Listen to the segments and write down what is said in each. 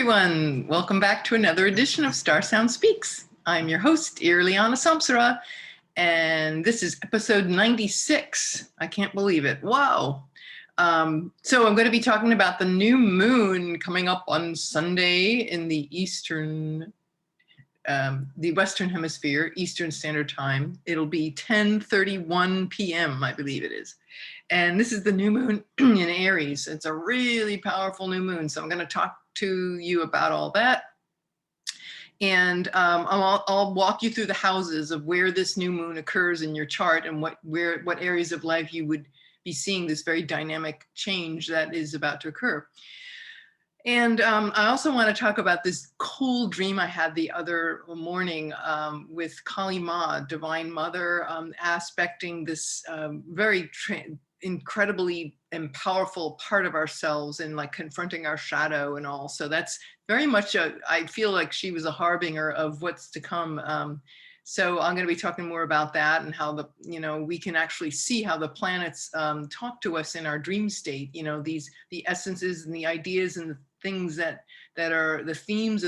everyone. Welcome back to another edition of StarSound Speaks. I'm your host, Irlianna, and this is episode 96. I can't believe it. Wow. So I'm going to be talking about the new moon coming up on Sunday in the Western Hemisphere, Eastern Standard Time. It'll be 10:31 p.m., I believe it is. And this is the new moon in Aries. It's a really powerful new moon. So I'm going to talk to you about all that. And I'll walk you through the houses of where this new moon occurs in your chart and what areas of life you would be seeing this very dynamic change that is about to occur. And I also want to talk about this cool dream I had the other morning with Kali Ma, Divine Mother, aspecting this very incredibly and powerful part of ourselves and like confronting our shadow and all. So that's very much I feel like she was a harbinger of what's to come. So I'm going to be talking more about that and how we can actually see how the planets talk to us in our dream state. The essences and the ideas and the things that are the themes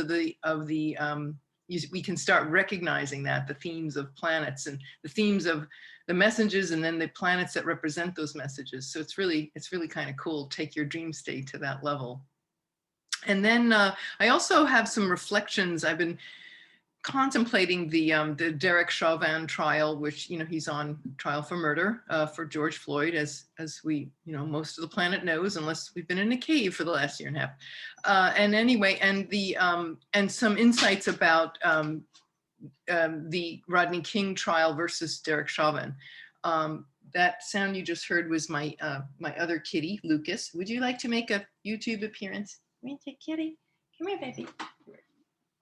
we can start recognizing that the themes of planets and the themes of the messages and then the planets that represent those messages. So it's really kind of cool to take your dream state to that level. And then I also have some reflections. I've been contemplating the Derek Chauvin trial, which he's on trial for murder for George Floyd, as we most of the planet knows, unless we've been in a cave for the last year and a half. And anyway, and some insights about the Rodney King trial versus Derek Chauvin. That sound you just heard was my my other kitty, Lucas. Would you like to make a YouTube appearance? Come here, kitty. Come here, baby.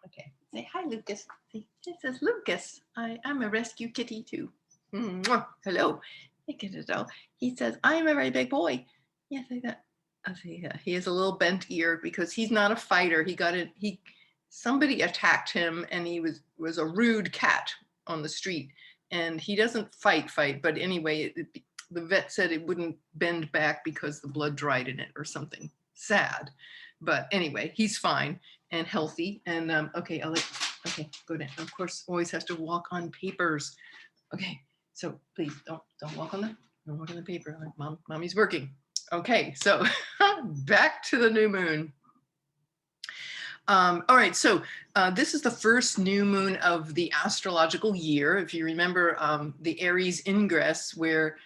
Okay. Say hi, Lucas. See, it says Lucas. I'm a rescue kitty too. Mwah. Hello. Look at it all. He says, I'm a very big boy. Yes, like that. He has a little bent ear because he's not a fighter. Somebody attacked him and he was a rude cat on the street. And he doesn't fight, but anyway, the vet said it wouldn't bend back because the blood dried in it or something sad. But anyway, he's fine and healthy. And okay, go down. Of course, always has to walk on papers. Okay, so please don't walk on the paper. Like mommy's working. Okay, so back to the new moon. All right, so this is the first new moon of the astrological year. If you remember the Aries ingress, where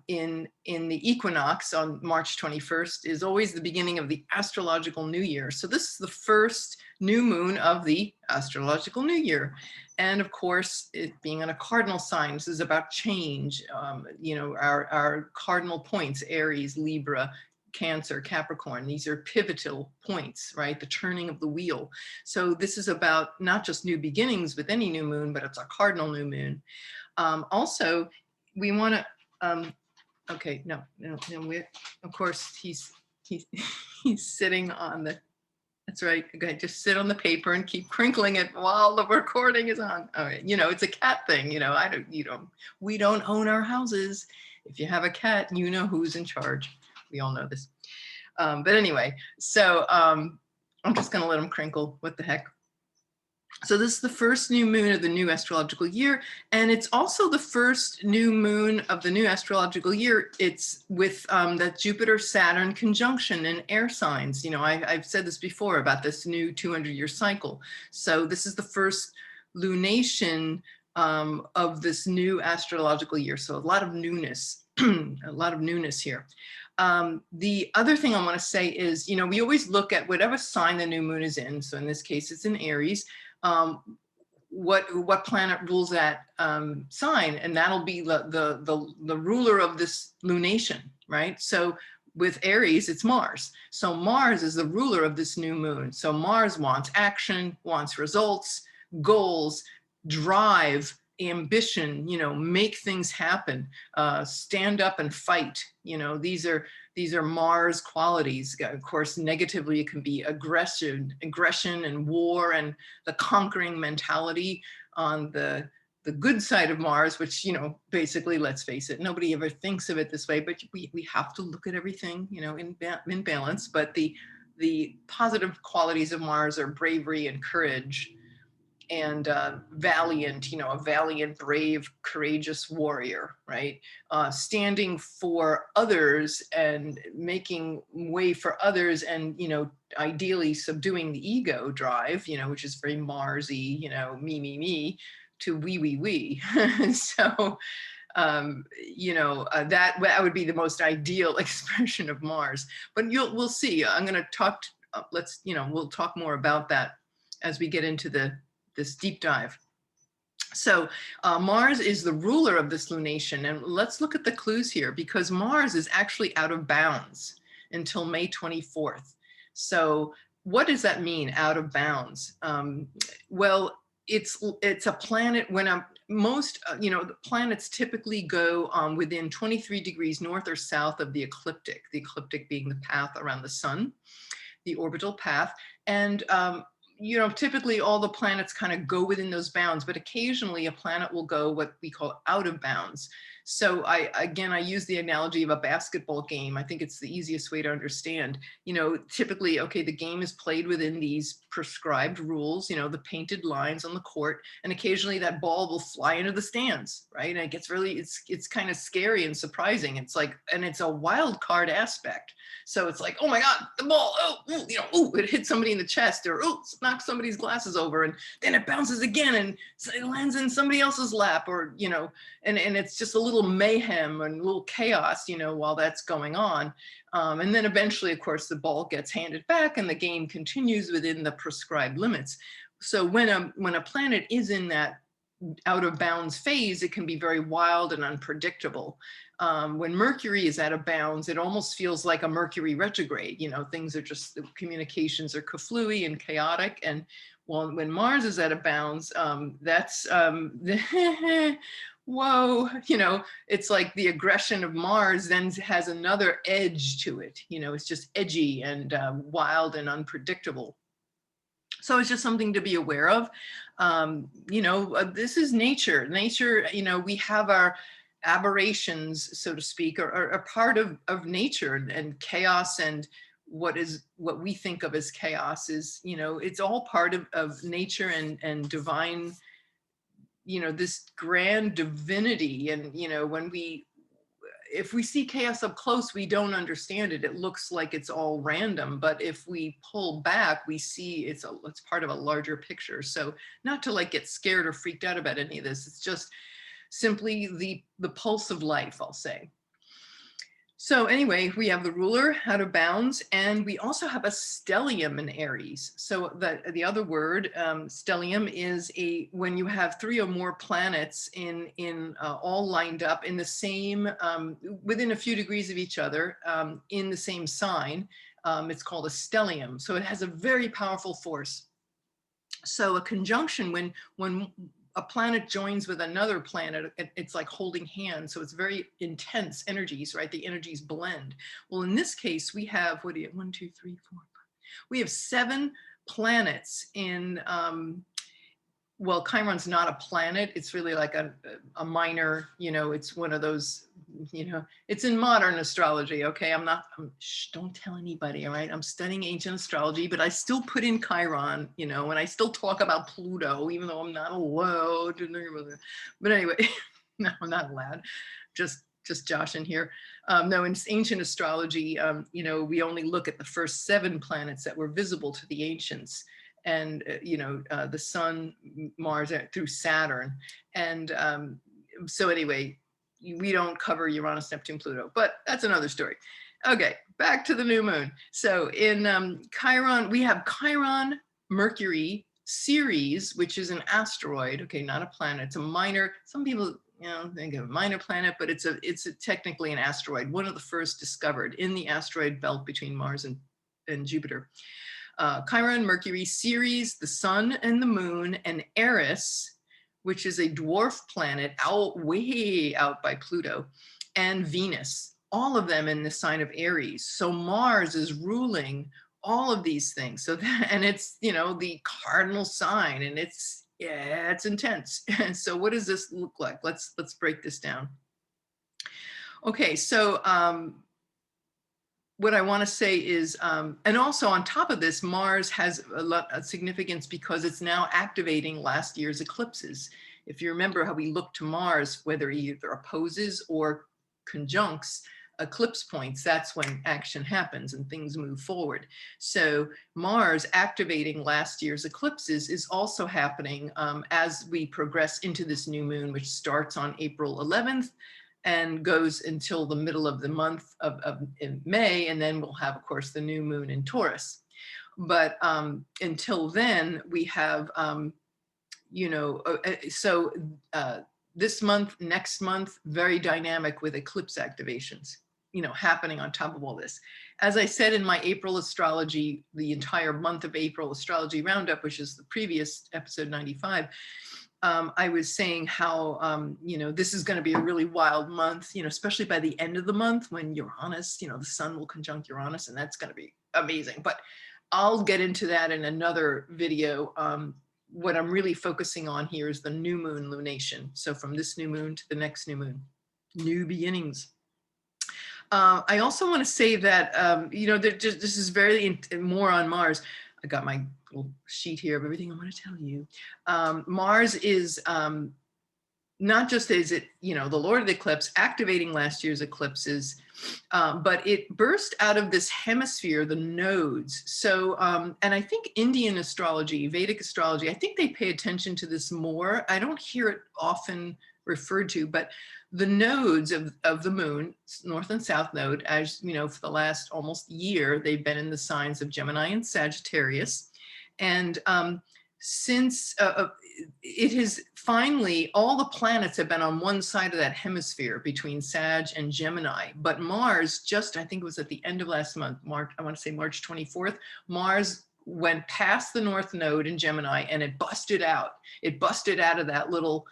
in the equinox on March 21st is always the beginning of the astrological new year. So this is the first new moon of the astrological new year. And of course, it being on a cardinal sign, this is about change. Our cardinal points, Aries, Libra, Cancer, Capricorn, these are pivotal points, right? The turning of the wheel. So this is about not just new beginnings with any new moon, but it's a cardinal new moon. Also, we want to, okay, no, of course, he's sitting on the, that's right, okay, just sit on the paper and keep crinkling it while the recording is on. All right, it's a cat thing, we don't own our houses. If you have a cat, you know who's in charge. We all know this. But anyway, so I'm just going to let him crinkle. What the heck? So this is the first new moon of the new astrological year. And it's also the first new moon of the new astrological year. It's with that Jupiter-Saturn conjunction in air signs. I've said this before about this new 200-year cycle. So this is the first lunation of this new astrological year. So a lot of newness, here. The other thing I want to say is, we always look at whatever sign the new moon is in. So in this case, it's in Aries. What planet rules that sign, and that'll be the ruler of this lunation, right? So with Aries, it's Mars. So Mars is the ruler of this new moon. So Mars wants action, wants results, goals, drive, ambition, make things happen, stand up and fight. These are Mars qualities. Of course, negatively, it can be aggression and war and the conquering mentality on the good side of Mars, which, basically, let's face it, nobody ever thinks of it this way, but we have to look at everything, in balance. But the the positive qualities of Mars are bravery and courage, and valiant, a valiant, brave, courageous warrior, right? Standing for others and making way for others, and, ideally subduing the ego drive, which is very Marsy, me, to we. So, that would be the most ideal expression of Mars. But we'll see. I'm going to talk, we'll talk more about that as we get into this deep dive. So Mars is the ruler of this lunation, and let's look at the clues here, because Mars is actually out of bounds until May 24th. So what does that mean, out of bounds? Well, it's a planet when the planets typically go within 23 degrees north or south of the ecliptic being the path around the sun, the orbital path. And typically all the planets kind of go within those bounds, but occasionally a planet will go what we call out of bounds. So I use the analogy of a basketball game. I think it's the easiest way to understand. Typically, okay, the game is played within these prescribed rules, the painted lines on the court, and occasionally that ball will fly into the stands, right? And it gets really, it's kind of scary and surprising. It's like, and it's a wild card aspect. So it's like, oh my God, the ball, it hit somebody in the chest, or knocks somebody's glasses over, and then it bounces again and it lands in somebody else's lap, or, and it's just a little mayhem and a little chaos, while that's going on. And then eventually, of course, the ball gets handed back and the game continues within the prescribed limits. So when a planet is in that out of bounds phase, it can be very wild and unpredictable. When Mercury is out of bounds, it almost feels like a Mercury retrograde. Things are just, the communications are kaflooey and chaotic. And when Mars is out of bounds, that's whoa, it's like the aggression of Mars then has another edge to it. It's just edgy and wild and unpredictable. So it's just something to be aware of. This is nature. Nature, we have our aberrations, so to speak, are a part of nature, and chaos, and what we think of as chaos is, it's all part of nature and divine, this grand divinity. And, if we see chaos up close, we don't understand it. It looks like it's all random, but if we pull back, we see it's part of a larger picture. So not to get scared or freaked out about any of this. It's just simply the pulse of life, I'll say. So anyway, we have the ruler out of bounds, and we also have a stellium in Aries. So the other word, stellium, is when you have three or more planets in all lined up in the same, within a few degrees of each other, in the same sign. It's called a stellium. So it has a very powerful force. So a conjunction, when a planet joins with another planet, it's like holding hands. So it's very intense energies, right? The energies blend. Well, in this case, we have, 1, 2, 3, 4, 5. We have 7 planets in, well, Chiron's not a planet. It's really like a minor, it's one of those, it's in modern astrology. Okay. Don't tell anybody. All right. I'm studying ancient astrology, but I still put in Chiron, and I still talk about Pluto, even though I'm not allowed. But anyway, no, I'm not allowed. Just Josh in here. No, in ancient astrology, we only look at the first 7 planets that were visible to the ancients. And, the sun, Mars through Saturn. And so anyway, we don't cover Uranus, Neptune, Pluto, but that's another story. Okay, back to the new moon. So in Chiron, we have Chiron, Mercury, Ceres, which is an asteroid. Okay, not a planet. It's a minor, some people, think of a minor planet, but it's technically an asteroid, one of the first discovered in the asteroid belt between Mars and Jupiter. Chiron, Mercury, Ceres, the sun and the moon, and Aries, which is a dwarf planet way out by Pluto, and Venus, all of them in the sign of Aries. So Mars is ruling all of these things. So and it's, the cardinal sign, and it's intense. So what does this look like? Let's break this down. Okay, so what I want to say is, and also on top of this, Mars has a lot of significance because it's now activating last year's eclipses. If you remember how we look to Mars, whether he either opposes or conjuncts eclipse points, that's when action happens and things move forward. So Mars activating last year's eclipses is also happening as we progress into this new moon, which starts on April 11th and goes until the middle of the month of May. And then we'll have, of course, the new moon in Taurus. But until then, we have, this month, next month, very dynamic with eclipse activations, happening on top of all this. As I said in my April astrology, the entire month of April astrology roundup, which is the previous episode 95, I was saying how, this is going to be a really wild month, especially by the end of the month when Uranus, the sun will conjunct Uranus, and that's going to be amazing. But I'll get into that in another video. What I'm really focusing on here is the new moon lunation. So from this new moon to the next new moon, new beginnings. I also want to say that, this is very more on Mars. I got my little sheet here of everything I want to tell you. Mars is not just is it, the Lord of the eclipse activating last year's eclipses, but it burst out of this hemisphere, the nodes. So, and I think Indian astrology, Vedic astrology, I think they pay attention to this more. I don't hear it often referred to, but the nodes of the moon, north and south node, as for the last almost year, they've been in the signs of Gemini and Sagittarius. And since it has finally, all the planets have been on one side of that hemisphere between Sag and Gemini, but Mars just, I think it was at the end of last month, March, I want to say March 24th, Mars went past the north node in Gemini and it busted out. It busted out of that little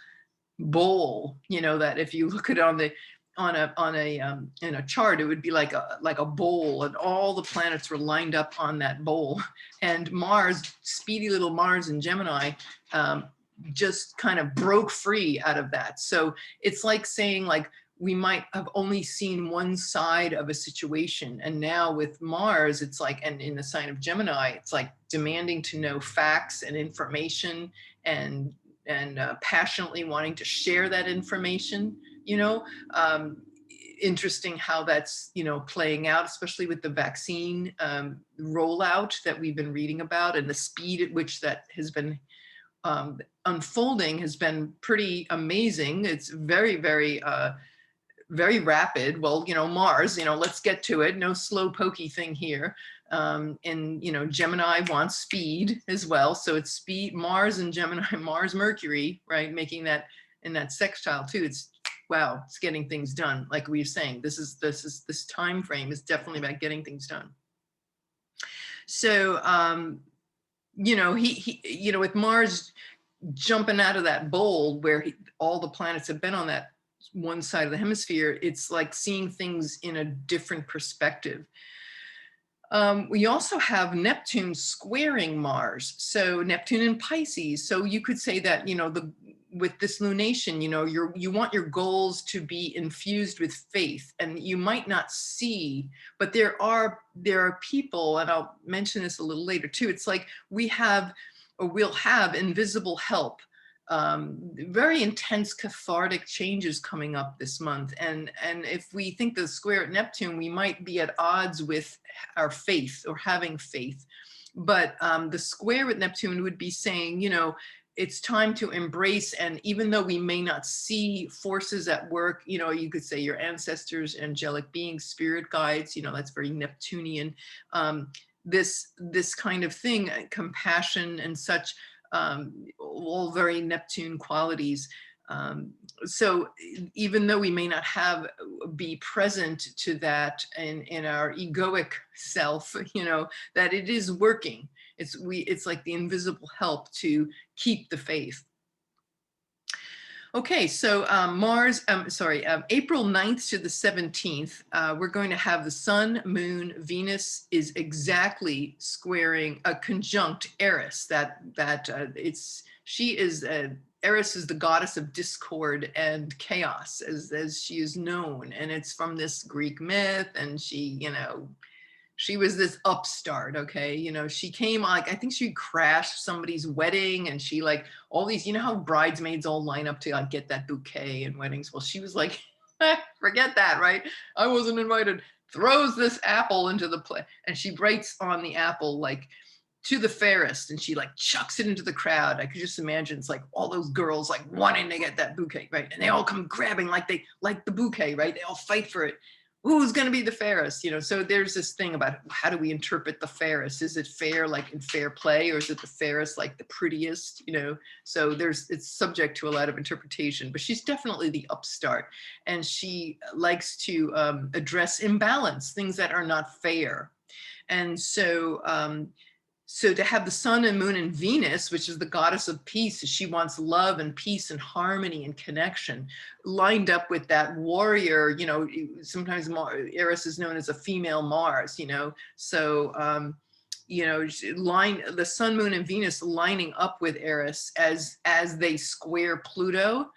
bowl, that if you look at it in a chart, it would be like a bowl, and all the planets were lined up on that bowl. And Mars, speedy little Mars in Gemini, just kind of broke free out of that. So it's like saying, like, we might have only seen one side of a situation, and now with Mars, it's like, and in the sign of Gemini, it's like demanding to know facts and information, and passionately wanting to share that information. Interesting how that's playing out, especially with the vaccine rollout that we've been reading about, and the speed at which that has been unfolding has been pretty amazing. It's very, very very rapid. Well, Mars, let's get to it. No slow pokey thing here. And Gemini wants speed as well. So it's speed, Mars and Gemini, Mars, Mercury, right? Making that in that sextile too. It's, wow, it's getting things done. Like we were saying, this time frame is definitely about getting things done. So, he with Mars jumping out of that bowl where all the planets have been on that one side of the hemisphere, it's like seeing things in a different perspective. We also have Neptune squaring Mars. So Neptune in Pisces. So you could say that, with this lunation, you want your goals to be infused with faith, and you might not see, but there are people, and I'll mention this a little later too. It's like we'll have invisible help. Very intense cathartic changes coming up this month. And if we think the square at Neptune, we might be at odds with our faith or having faith. But the square with Neptune would be saying, it's time to embrace, and even though we may not see forces at work, you could say your ancestors, angelic beings, spirit guides, that's very Neptunian. This kind of thing, compassion and such, all very Neptune qualities. So even though we may not be present to that in our egoic self, that it is working. It's like the invisible help to keep the faith. Okay, so April 9th to the 17th, we're going to have the sun, moon, Venus is exactly squaring a conjunct Eris. Eris is the goddess of discord and chaos, as she is known, and it's from this Greek myth, and she, She was this upstart, okay? You know, she came like, I think she crashed somebody's wedding, and she like all these, you know how bridesmaids all line up to like get that bouquet in weddings? Well, she was like, forget that, right? I wasn't invited. Throws this apple into the play, and she writes on the apple like, to the fairest, and she like chucks it into the crowd. I could just imagine it's like all those girls like wanting to get that bouquet, right? And they all come grabbing like they like the bouquet, right? They all fight for it. Who's going to be the fairest? You know, so there's this thing about how do we interpret the fairest? Is it fair like in fair play, or is it the fairest like the prettiest? You know, so it's subject to a lot of interpretation, but she's definitely the upstart, and she likes to address imbalance, things that are not fair. And so to have the sun and moon and Venus, which is the goddess of peace, she wants love and peace and harmony and connection, lined up with that warrior, you know, sometimes Eris is known as a female Mars, you know, so, you know, the sun, moon, and Venus lining up with Eris as they square Pluto.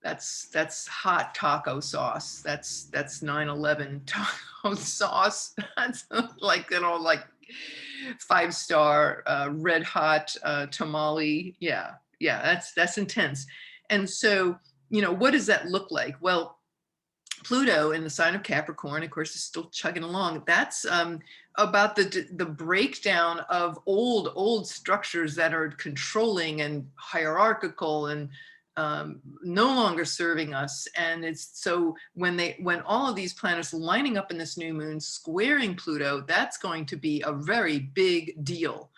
That's hot taco sauce. That's 9/11 taco sauce. That's like, you know, like 5-star red hot tamale. Yeah, that's intense. And so, you know, what does that look like? Well, Pluto in the sign of Capricorn, of course, is still chugging along. That's about the breakdown of old structures that are controlling and hierarchical and no longer serving us. And it's so when all of these planets lining up in this new moon, squaring Pluto, that's going to be a very big deal.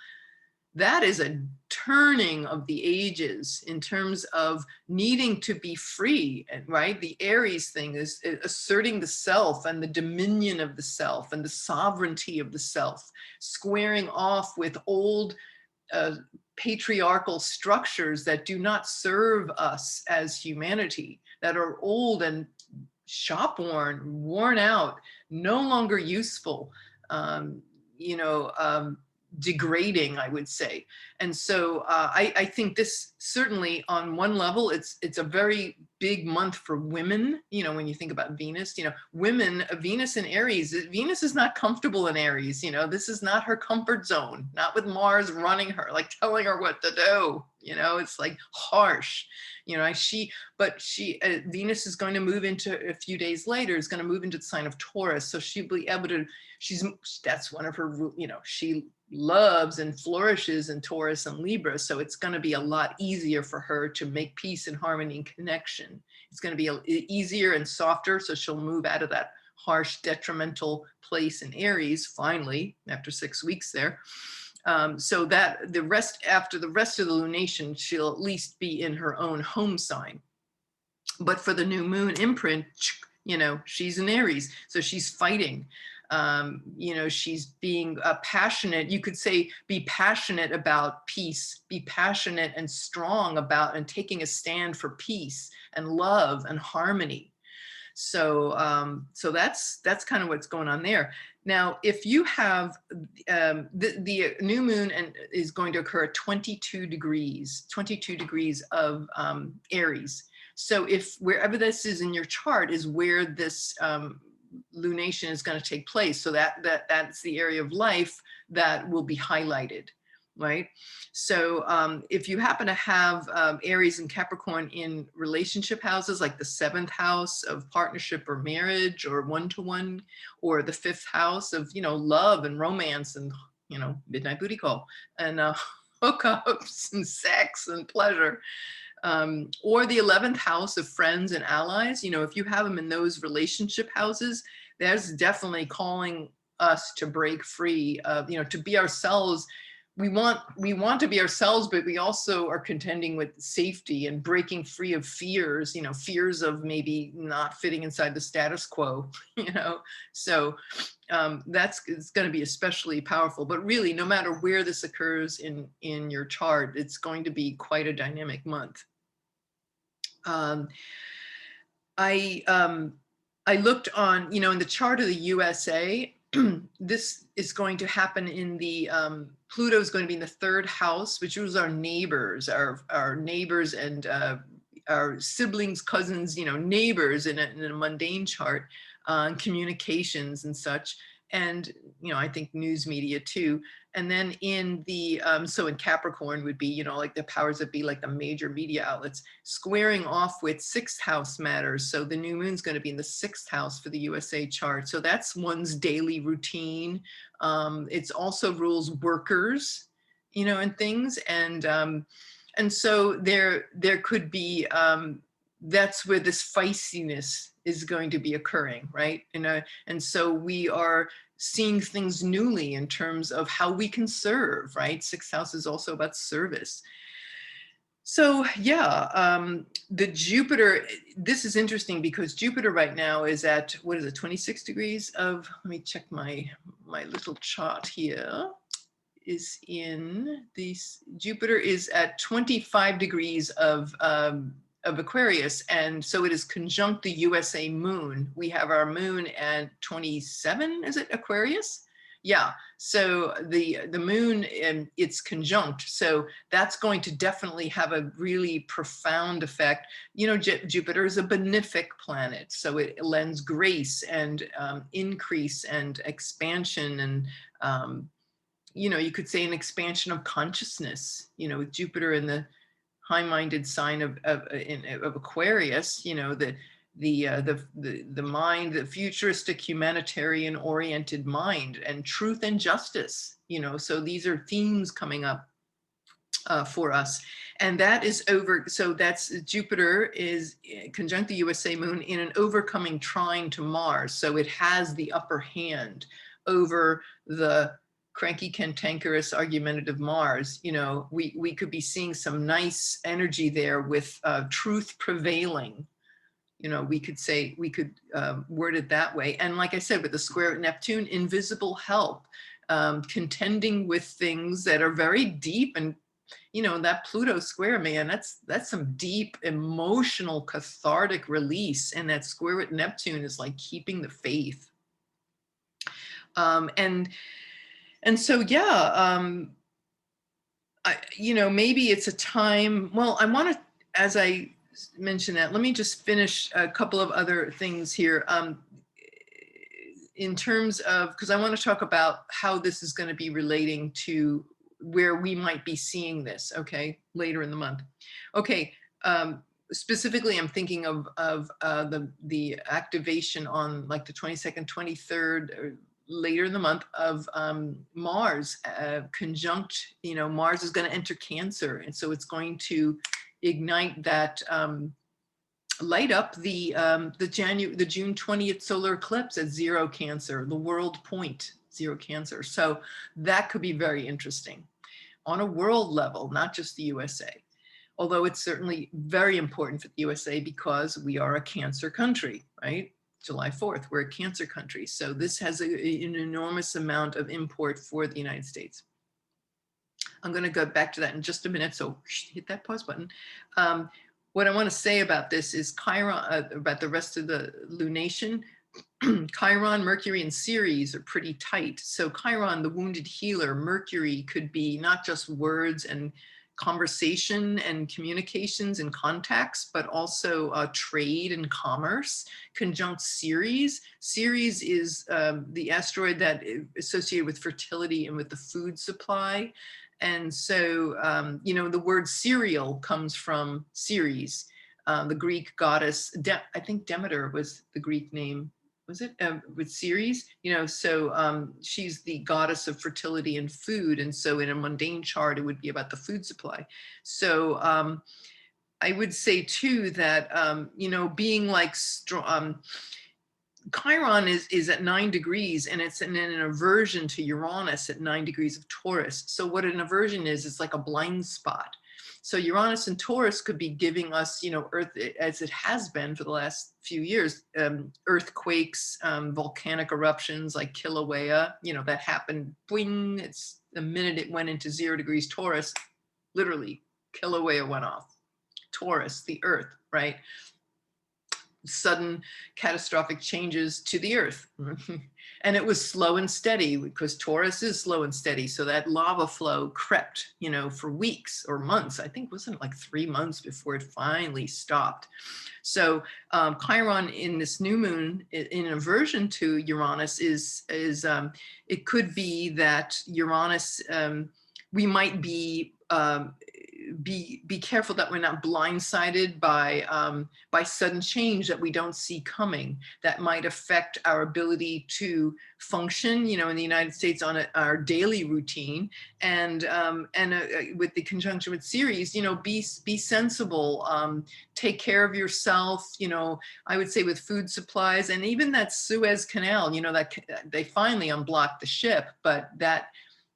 That is a turning of the ages in terms of needing to be free, right? The Aries thing is asserting the self and the dominion of the self and the sovereignty of the self, squaring off with old patriarchal structures that do not serve us as humanity, that are old and shop-worn, worn out, no longer useful, you know, degrading, I would say. And so I think this certainly on one level, it's a very big month for women. You know, when you think about Venus, you know, women, Venus in Aries, Venus is not comfortable in Aries. You know, this is not her comfort zone, not with Mars running her, like telling her what to do. You know, it's like harsh, you know, Venus is going to move into a few days later, is going to move into the sign of Taurus. So she'll be able to, that's one of her, you know, she loves and flourishes in Taurus and Libra. So it's going to be a lot easier for her to make peace and harmony and connection. It's going to be easier and softer. So she'll move out of that harsh, detrimental place in Aries, finally, after 6 weeks there. So that after the rest of the lunation, she'll at least be in her own home sign. But for the new moon imprint, you know, she's in Aries. So she's fighting. You know, she's being passionate. You could say, be passionate about peace, be passionate and strong about and taking a stand for peace and love and harmony. So, so that's kind of what's going on there. Now, if you have the new moon is going to occur at 22 degrees of Aries. So if wherever this is in your chart is where this lunation is going to take place. So that's the area of life that will be highlighted, right? So if you happen to have Aries and Capricorn in relationship houses, like the 7th house of partnership or marriage or one-to-one, or the 5th house of, you know, love and romance and, you know, midnight booty call and hookups and sex and pleasure, or the 11th house of friends and allies, you know, if you have them in those relationship houses, there's definitely calling us to break free of, you know, to be ourselves. We want to be ourselves, but we also are contending with safety and breaking free of fears, you know, fears of maybe not fitting inside the status quo, you know. So it's going to be especially powerful. But really, no matter where this occurs in your chart, it's going to be quite a dynamic month. I looked on, you know, in the chart of the USA, this is going to happen in the, Pluto is going to be in the 3rd house, which was our neighbors, our neighbors and our siblings, cousins, you know, neighbors in a mundane chart. communications and such. And, I think news media too. And then in the, so in Capricorn would be, like the powers that be, like the major media outlets, squaring off with sixth house matters. So the new moon's going to be in the sixth house for the USA chart. So that's one's daily routine. It's also rules workers, and things. And so there could be, that's where this feistiness is going to be occurring, right? And so we are seeing things newly in terms of how we can serve, right? Sixth house is also about service. So yeah, the Jupiter, this is interesting because Jupiter right now is at, what is it, 26 degrees of, let me check my little chart here, is in this, Jupiter is at 25 degrees of Aquarius. And so it is conjunct the USA moon. We have our moon at 27, is it Aquarius? Yeah, so the moon, it's conjunct. So that's going to definitely have a really profound effect. Jupiter is a benefic planet. So it lends grace and increase and expansion and, you could say an expansion of consciousness, with Jupiter in the high-minded sign of Aquarius, the mind, the futuristic humanitarian oriented mind, and truth and justice, so these are themes coming up for us. And that is over, so that's Jupiter is conjunct the USA moon in an overcoming trine to Mars. So it has the upper hand over the cranky, cantankerous, argumentative Mars. We could be seeing some nice energy there with truth prevailing. We could word it that way. And like I said, with the square at Neptune, invisible help, contending with things that are very deep. And that Pluto square, man, that's some deep emotional cathartic release. And that square with Neptune is like keeping the faith. And so, yeah, maybe it's a time, well, I want to, as I mentioned that, let me just finish a couple of other things here in terms of, because I want to talk about how this is going to be relating to where we might be seeing this, okay, later in the month. Okay, specifically, I'm thinking of the activation on like the 22nd, 23rd, later in the month of Mars conjunct, Mars is going to enter Cancer. And so it's going to ignite that, light up the June 20th solar eclipse at 0 Cancer, the world point, 0 Cancer. So that could be very interesting on a world level, not just the USA. Although it's certainly very important for the USA because we are a Cancer country, right? July 4th, we're a Cancer country. So this has an enormous amount of import for the United States. I'm going to go back to that in just a minute. So hit that pause button. What I want to say about this is Chiron, about the rest of the lunation. Chiron, Mercury, and Ceres are pretty tight. So Chiron, the wounded healer, Mercury could be not just words and conversation and communications and contacts, but also trade and commerce. Conjunct Ceres. Ceres is the asteroid that is associated with fertility and with the food supply. And so, the word cereal comes from Ceres, the Greek goddess. I think Demeter was the Greek name. Was it with Ceres? So she's the goddess of fertility and food. And so in a mundane chart, it would be about the food supply. So I would say too that, being like Chiron is at 9 degrees and it's in an aversion to Uranus at 9 degrees of Taurus. So what an aversion is, it's like a blind spot. So Uranus and Taurus could be giving us, Earth, as it has been for the last few years, earthquakes, volcanic eruptions like Kilauea, that happened, boing, it's the minute it went into 0 degrees Taurus, literally Kilauea went off. Taurus, the Earth, right? sudden catastrophic changes to the earth. And it was slow and steady because Taurus is slow and steady. So that lava flow crept, for weeks or months. I think wasn't it like 3 months before it finally stopped. So Chiron in this new moon in aversion to Uranus is it could be that Uranus, we might be careful that we're not blindsided by sudden change that we don't see coming that might affect our ability to function, in the United States on our daily routine. And with the conjunction with Ceres, be sensible, take care of yourself, I would say with food supplies, and even that Suez Canal, that they finally unblocked the ship, but that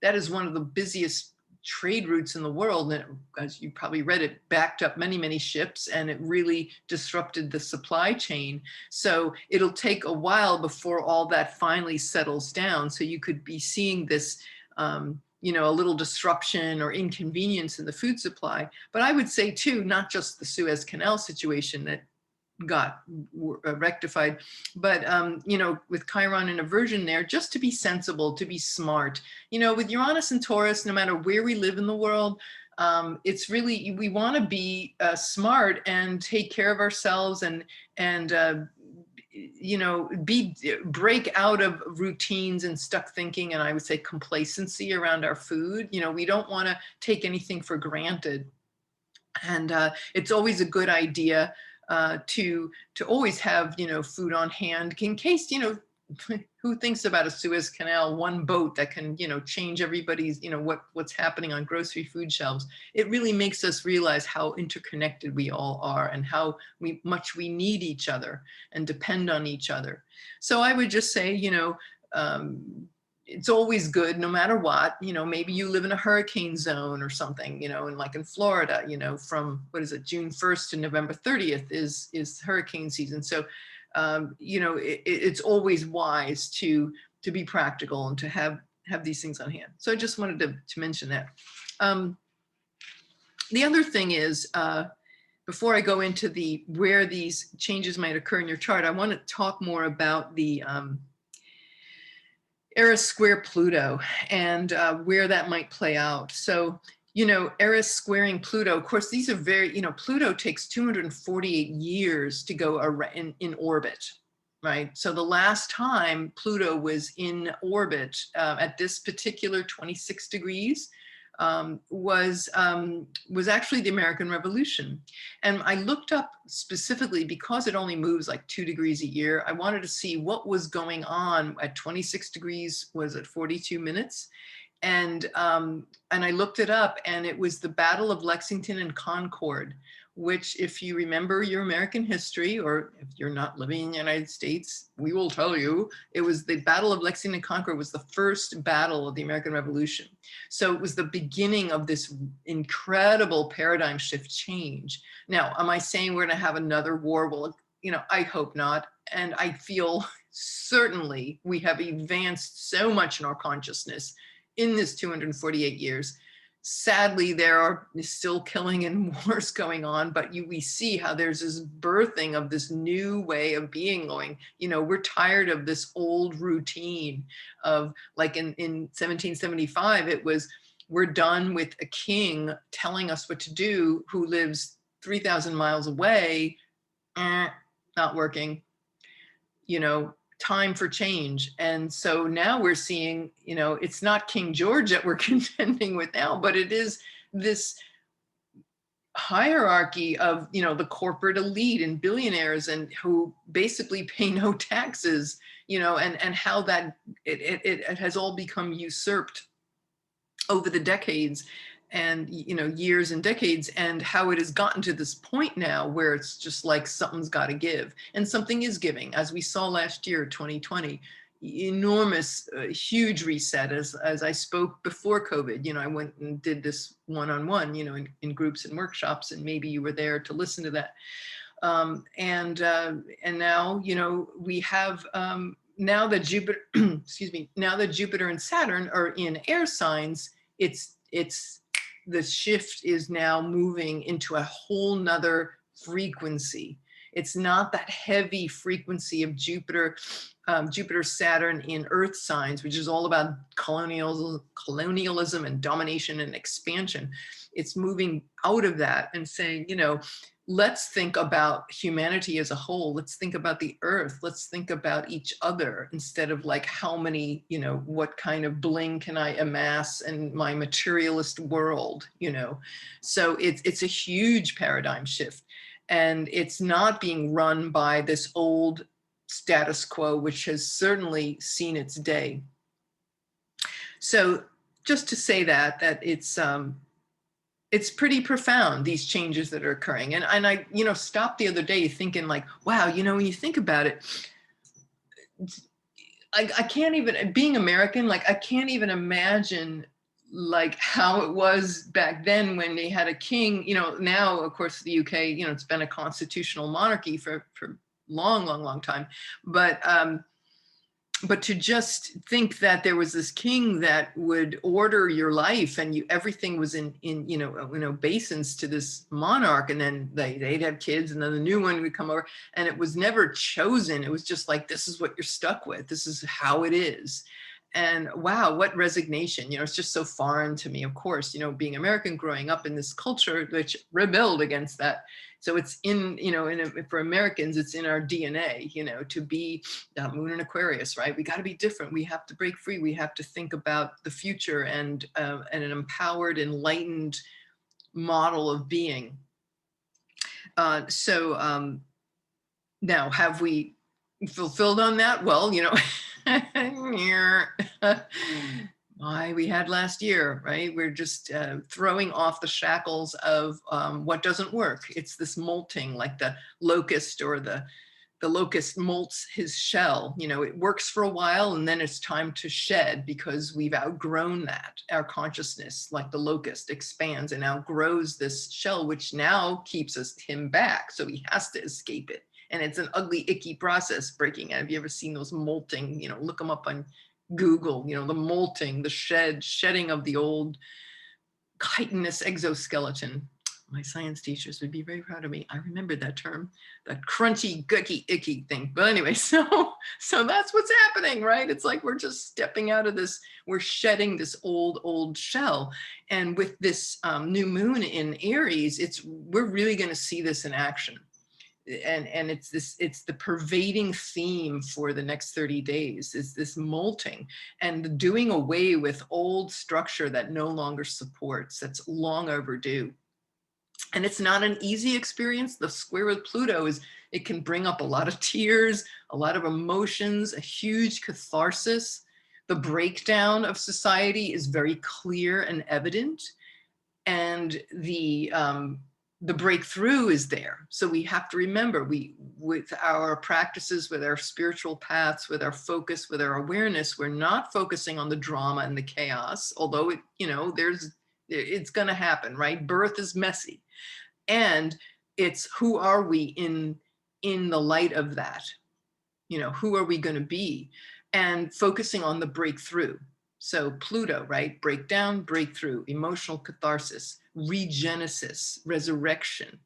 is one of the busiest trade routes in the world. And as you probably read, it backed up many, many ships, and it really disrupted the supply chain. So it'll take a while before all that finally settles down. So you could be seeing this, a little disruption or inconvenience in the food supply. But I would say too, not just the Suez Canal situation that got rectified, but with Chiron and aversion there, just to be sensible, to be smart, with Uranus and Taurus, no matter where we live in the world, it's really, we want to be smart and take care of ourselves and break out of routines and stuck thinking, and I would say complacency around our food. We don't want to take anything for granted, and it's always a good idea to always have, food on hand in case, who thinks about a Suez Canal, one boat that can, change everybody's, what's happening on grocery food shelves. It really makes us realize how interconnected we all are and how much we need each other and depend on each other. So I would just say, it's always good, no matter what, maybe you live in a hurricane zone or something, and like in Florida, from, June 1st to November 30th is hurricane season. So, it's always wise to be practical and to have these things on hand. So I just wanted to mention that. The other thing is, before I go into where these changes might occur in your chart, I want to talk more about the Eris square Pluto and where that might play out. So, Eris squaring Pluto, of course, these are very, Pluto takes 248 years to go in orbit, right? So the last time Pluto was in orbit at this particular 26 degrees was actually the American Revolution. And I looked up specifically because it only moves like 2 degrees a year. I wanted to see what was going on at 26 degrees, was it 42 minutes? And I looked it up, and it was the Battle of Lexington and Concord, which, if you remember your American history, or if you're not living in the United States, we will tell you, it was the Battle of Lexington and Concord was the first battle of the American Revolution. So it was the beginning of this incredible paradigm shift change. Now, am I saying we're going to have another war? Well, I hope not. And I feel certainly we have advanced so much in our consciousness in this 248 years. Sadly, there are still killing and wars going on, but we see how there's this birthing of this new way of being going. We're tired of this old routine of, like in 1775, it was, we're done with a king telling us what to do who lives 3,000 miles away, not working, time for change. And so now we're seeing, it's not King George that we're contending with now, but it is this hierarchy of, the corporate elite and billionaires, and who basically pay no taxes, and how that it has all become usurped over the decades and years and decades, and how it has gotten to this point now where it's just like something's got to give, and something is giving, as we saw last year, 2020, enormous, huge reset. As I spoke before COVID, I went and did this one-on-one, in groups and workshops, and maybe you were there to listen to that. And now, we have, now that Jupiter, excuse me, now that Jupiter and Saturn are in air signs, the shift is now moving into a whole nother frequency. It's not that heavy frequency of Jupiter, Jupiter, Saturn in Earth signs, which is all about colonialism and domination and expansion. It's moving out of that and saying, you know, let's think about humanity as a whole. Let's think about the earth. Let's think about each other instead of like how many, you know, what kind of bling can I amass in my materialist world, you know? So it's a huge paradigm shift, and it's not being run by this old status quo, which has certainly seen its day. So just to say that it's pretty profound, these changes that are occurring. And I, you know, stopped the other day thinking like, wow, you know, when you think about it, I can't even, being American, like I can't even imagine like how it was back then when they had a king. You know, now of course the UK, you know, it's been a constitutional monarchy for long time. But to just think that there was this king that would order your life, and everything was in you know obeisance to this monarch, and then they'd have kids, and then the new one would come over, and it was never chosen. It was just like, this is what you're stuck with. This is how it is. And wow, what resignation. You know, it's just so foreign to me, of course, you know, being American, growing up in this culture which rebelled against that. So it's in, you know, for Americans, it's in our DNA, you know, to be Moon in Aquarius, right? We got to be different. We have to break free. We have to think about the future and an empowered, enlightened model of being. So now, have we fulfilled on that? Well, you know, why we had last year, right? We're just throwing off the shackles of what doesn't work. It's this molting, like the locust, or the locust molts his shell. You know, it works for a while and then it's time to shed, because we've outgrown that. Our consciousness, like the locust, expands and outgrows this shell, which now keeps him back. So he has to escape it. And it's an ugly, icky process breaking out. Have you ever seen those molting? You know, look them up on Google, you know, the molting, the shedding of the old chitinous exoskeleton. My science teachers would be very proud of me. I remembered that term, that crunchy, gooky, icky thing. But anyway, so that's what's happening, right? It's like we're just stepping out of this, we're shedding this old shell. And with this new moon in Aries, we're really going to see this in action. And it's the pervading theme for the next 30 days is this molting and doing away with old structure that no longer supports, that's long overdue. And it's not an easy experience. The square with Pluto it can bring up a lot of tears, a lot of emotions, a huge catharsis. The breakdown of society is very clear and evident. And the breakthrough is there. So we have to remember, with our practices, with our spiritual paths, with our focus, with our awareness, we're not focusing on the drama and the chaos, although it, you know, it's going to happen, right? Birth is messy. And it's, who are we in the light of that? You know, who are we going to be? And focusing on the breakthrough. So Pluto, right? Breakdown, breakthrough, emotional catharsis, regenesis, resurrection,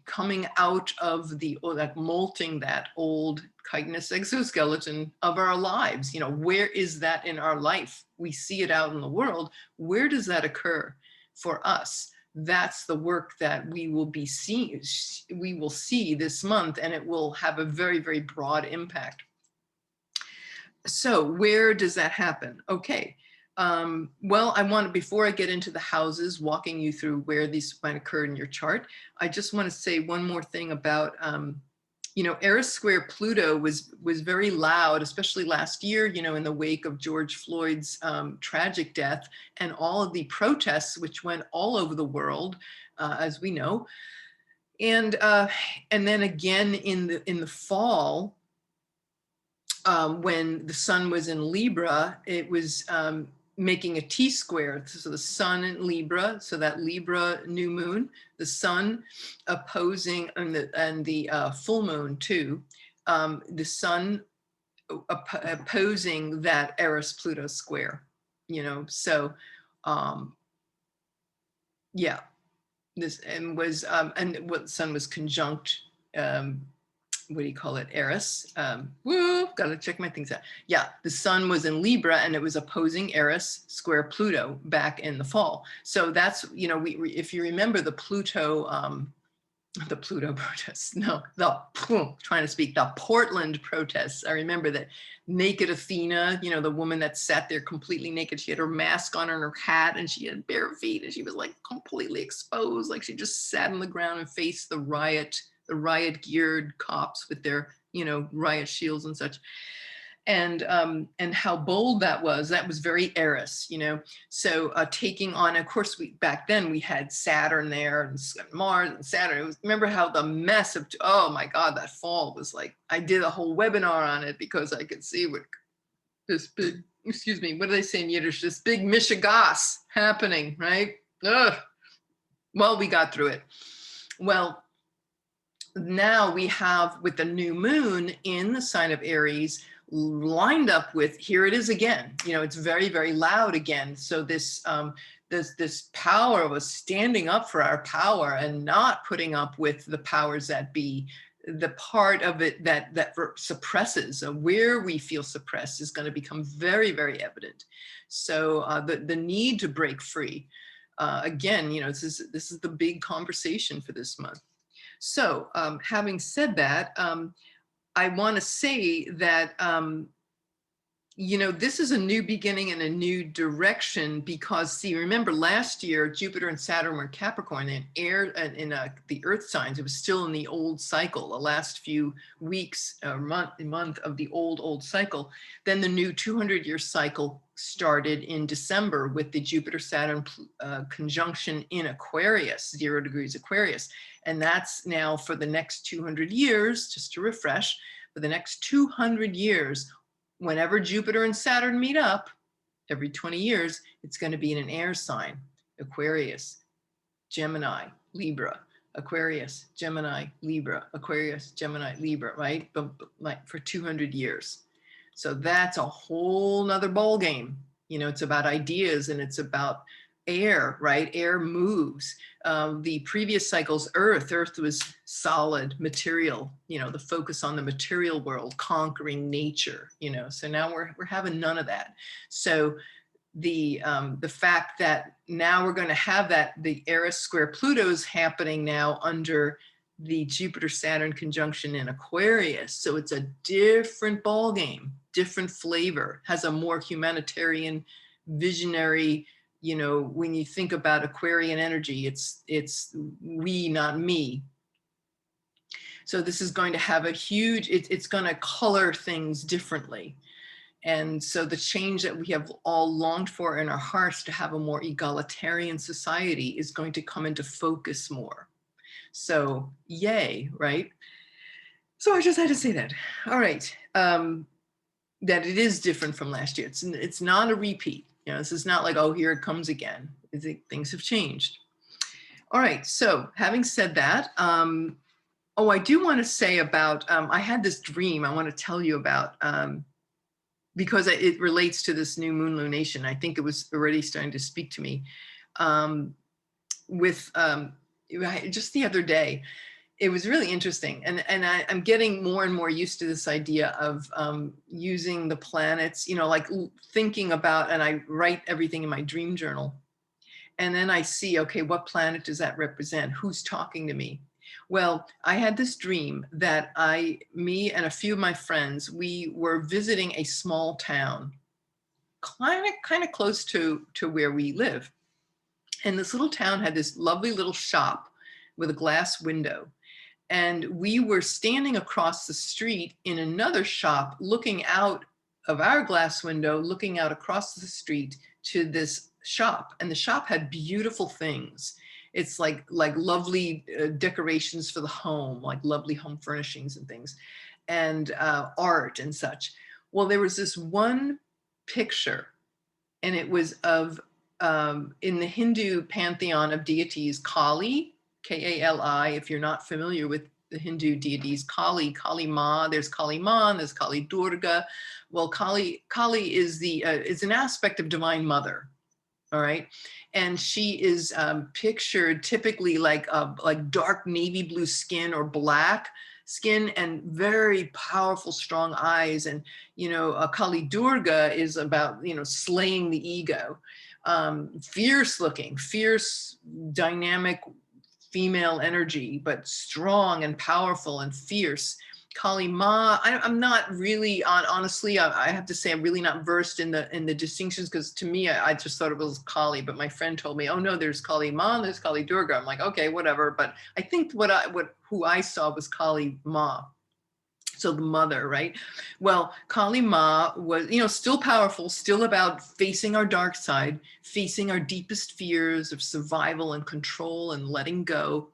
coming out of that molting, that old chitinous exoskeleton of our lives. You know, where is that in our life? We see it out in the world. Where does that occur for us? That's the work that we will see this month, and it will have a very, very broad impact. So where does that happen? Okay. Well, I want to, before I get into the houses, walking you through where these might occur in your chart, I just want to say one more thing about, you know, Eris square Pluto was very loud, especially last year, you know, in the wake of George Floyd's tragic death and all of the protests, which went all over the world, as we know. And then again in the fall, when the sun was in Libra, it was making a T-square. So the sun in Libra, so that Libra new moon, the sun opposing, and the full moon too, the sun opposing that Eris-Pluto square, you know, so yeah, this, and was, and what the sun was conjunct what do you call it? Aries. Woo, gotta check my things out. Yeah, the sun was in Libra and it was opposing Aries square Pluto back in the fall. So that's, you know, if you remember the Pluto protests, no, trying to speak, the Portland protests. I remember that naked Athena, you know, the woman that sat there completely naked. She had her mask on and her hat and she had bare feet and she was like completely exposed. Like she just sat on the ground and faced the riot geared cops with their, you know, riot shields and such. And how bold that was very Aries, you know. So taking on, of course, back then we had Saturn there and Mars and Saturn. Remember how the mess of, oh my God, that fall was like, I did a whole webinar on it because I could see what this big, excuse me, what do they say in Yiddish? This big mishigas happening, right? Ugh. Well, we got through it. Well, now we have, with the new moon in the sign of Aries, lined up with, here it is again, you know, it's very, very loud again. So this this power of us standing up for our power and not putting up with the powers that be, the part of it that suppresses, where we feel suppressed, is going to become very, very evident. So the need to break free, again, you know, this is the big conversation for this month. So having said that, I want to say that, you know, this is a new beginning and a new direction because, see, remember last year, Jupiter and Saturn were in Capricorn and the earth signs. It was still in the old cycle, the last few weeks or month of the old cycle. Then the new 200-year cycle started in December with the Jupiter-Saturn conjunction in Aquarius, 0 degrees Aquarius. And that's now for the next 200 years, just to refresh, for the next 200 years, whenever Jupiter and Saturn meet up, every 20 years, it's going to be in an air sign: Aquarius, Gemini, Libra, Aquarius, Gemini, Libra, Aquarius, Gemini, Libra, right? But like for 200 years. So that's a whole nother ball game. You know, it's about ideas and it's about air, right? Air moves. The previous cycles, Earth was solid material, you know, the focus on the material world, conquering nature, you know. So now we're having none of that. So the fact that now we're going to have that, the Aries square Pluto's happening now under the Jupiter-Saturn conjunction in Aquarius. So it's a different ball game, different flavor, has a more humanitarian, visionary, you know, when you think about Aquarian energy, it's we, not me. So this is going to have a huge, it's going to color things differently. And so the change that we have all longed for in our hearts to have a more egalitarian society is going to come into focus more. So yay, right? So I just had to say that. All right. That it is different from last year. It's not a repeat. You know, this is not like, oh, here it comes again. I think things have changed. All right, so having said that, oh, I do want to say about, I had this dream I want to tell you about because it relates to this new moon lunation. I think it was already starting to speak to me just the other day. It was really interesting. And I'm getting more and more used to this idea of using the planets, you know, like thinking about, and I write everything in my dream journal. And then I see, okay, what planet does that represent? Who's talking to me? Well, I had this dream that me and a few of my friends, we were visiting a small town, kind of close to where we live. And this little town had this lovely little shop with a glass window. And we were standing across the street in another shop, looking out of our glass window, looking out across the street to this shop. And the shop had beautiful things. It's like lovely decorations for the home, like lovely home furnishings and things, and art and such. Well, there was this one picture, and it was of, in the Hindu pantheon of deities, Kali, K-A-L-I, if you're not familiar with the Hindu deities, Kali Ma, there's Kali Ma, there's Kali Durga. Well, Kali is is an aspect of Divine Mother. All right. And she is pictured typically like dark navy blue skin or black skin and very powerful, strong eyes. And, Kali Durga is about, slaying the ego, fierce looking, fierce, dynamic female energy, but strong and powerful and fierce. Kali Ma, I'm not really honestly, I have to say I'm really not versed in the distinctions, because to me, I just thought it was Kali, but my friend told me, oh no, there's Kali Ma and there's Kali Durga. I'm like, okay, whatever. But I think who I saw was Kali Ma. So the mother, right? Well, Kali Ma was, still powerful, still about facing our dark side, facing our deepest fears of survival and control and letting go.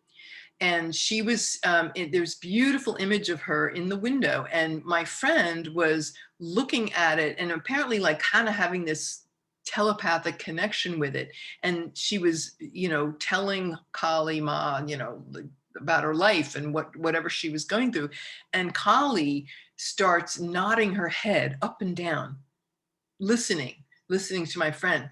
And she was, there's beautiful image of her in the window. And my friend was looking at it and apparently like kind of having this telepathic connection with it. And she was, telling Kali Ma, about her life and whatever she was going through. And Kali starts nodding her head up and down, listening to my friend,